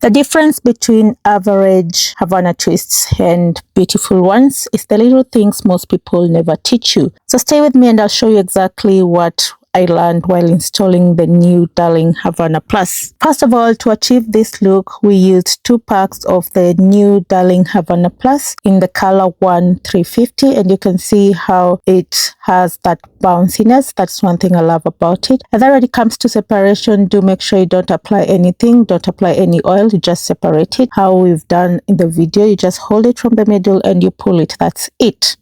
The difference between average Havana twists and beautiful ones is the little things most people never teach you. So stay with me and I'll show you exactly what I learned while installing the new Darling Havana Plus. First of all, to achieve this look, we used 2 packs of the new Darling Havana Plus in the color 1350, and you can see how it has that bounciness. That's one thing I love about it. And then when it comes to separation, do make sure you don't apply anything, don't apply any oil, you just separate it how we've done in the video. You just hold it from the middle and you pull it. That's it.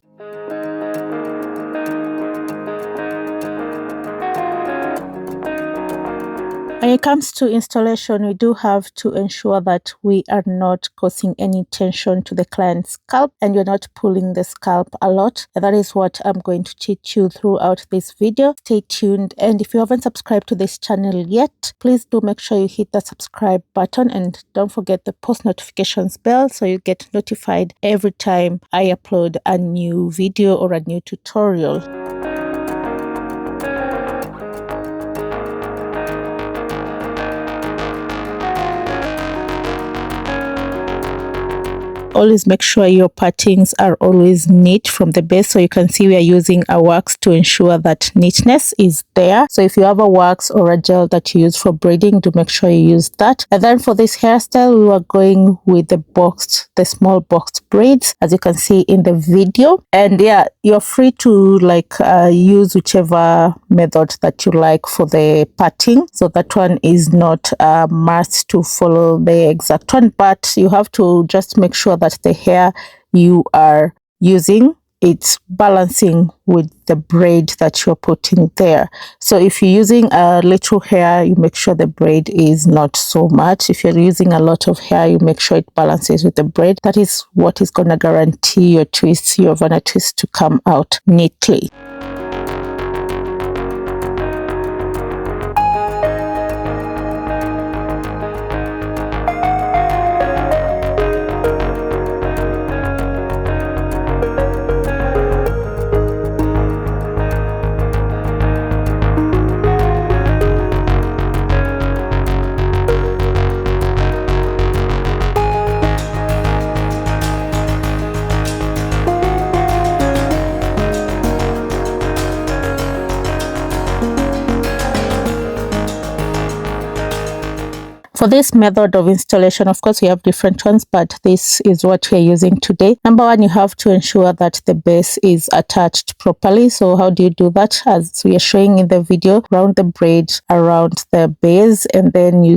When it comes to installation, we do have to ensure that we are not causing any tension to the client's scalp and you're not pulling the scalp a lot. And that is what I'm going to teach you throughout this video. Stay tuned, and if you haven't subscribed to this channel yet, please do make sure you hit the subscribe button and don't forget the post notifications bell so you get notified every time I upload a new video or a new tutorial. Always make sure your partings are always neat from the base. So you can see we are using a wax to ensure that neatness is there. So if you have a wax or a gel that you use for braiding, do make sure you use that. And then for this hairstyle, we are going with the small boxed braids, as you can see in the video. And yeah, you're free to use whichever method that you like for the parting. So that one is not a must to follow the exact one, but you have to just make sure that the hair you are using, it's balancing with the braid that you're putting there. So if you're using a little hair, you make sure the braid is not so much. If you're using a lot of hair, you make sure it balances with the braid. That is what is going to guarantee your twists, your Havana twists, to come out neatly. For this method of installation, of course, we have different ones, but this is what we're using today. Number one, you have to ensure that the base is attached properly. So how do you do that? As we are showing in the video, round the braid around the base, and then you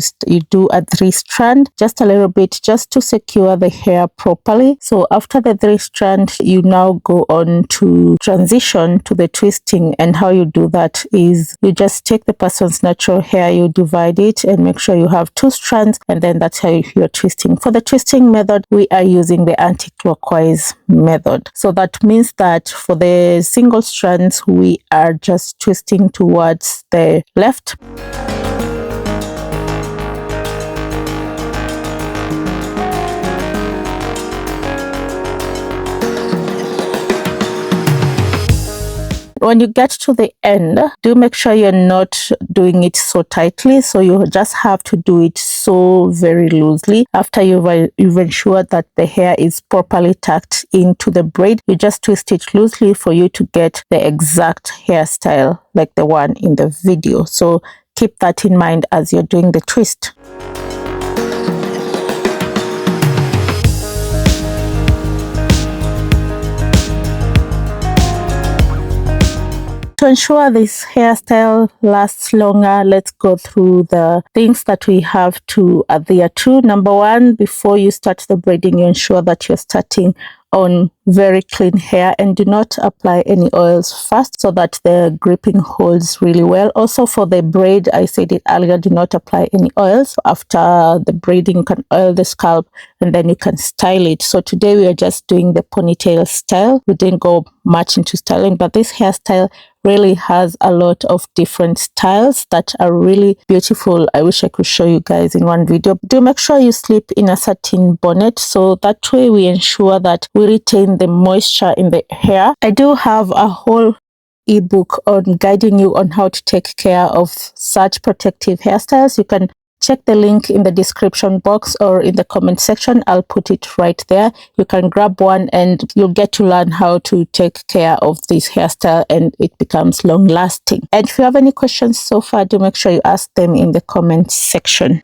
do a 3-strand, just a little bit, just to secure the hair properly. So after the 3-strand, you now go on to transition to the twisting. And how you do that is you just take the person's natural hair, you divide it and make sure you have 2 strands, and then that's how you're twisting. For the twisting method, we are using the anti-clockwise method. So that means that for the single strands, we are just twisting towards the left. When you get to the end, do make sure you're not doing it so tightly. So you just have to do it so very loosely. After you've ensured that the hair is properly tucked into the braid, you just twist it loosely for you to get the exact hairstyle like the one in the video. So keep that in mind as you're doing the twist. To ensure this hairstyle lasts longer, let's go through the things that we have to adhere to. Number one, before you start the braiding, you ensure that you're starting on very clean hair and do not apply any oils first so that the gripping holds really well. Also for the braid, I said it earlier, do not apply any oils. After the braiding, you can oil the scalp and then you can style it. So today we are just doing the ponytail style. We didn't go much into styling, but this hairstyle really has a lot of different styles that are really beautiful. I wish I could show you guys in one video. Do make sure you sleep in a satin bonnet, so that way we ensure that we retain the moisture in the hair. I do have a whole ebook on guiding you on how to take care of such protective hairstyles. You can check the link in the description box or in the comment section. I'll put it right there. You can grab one and you'll get to learn how to take care of this hairstyle and it becomes long lasting. And if you have any questions so far, do make sure you ask them in the comment section.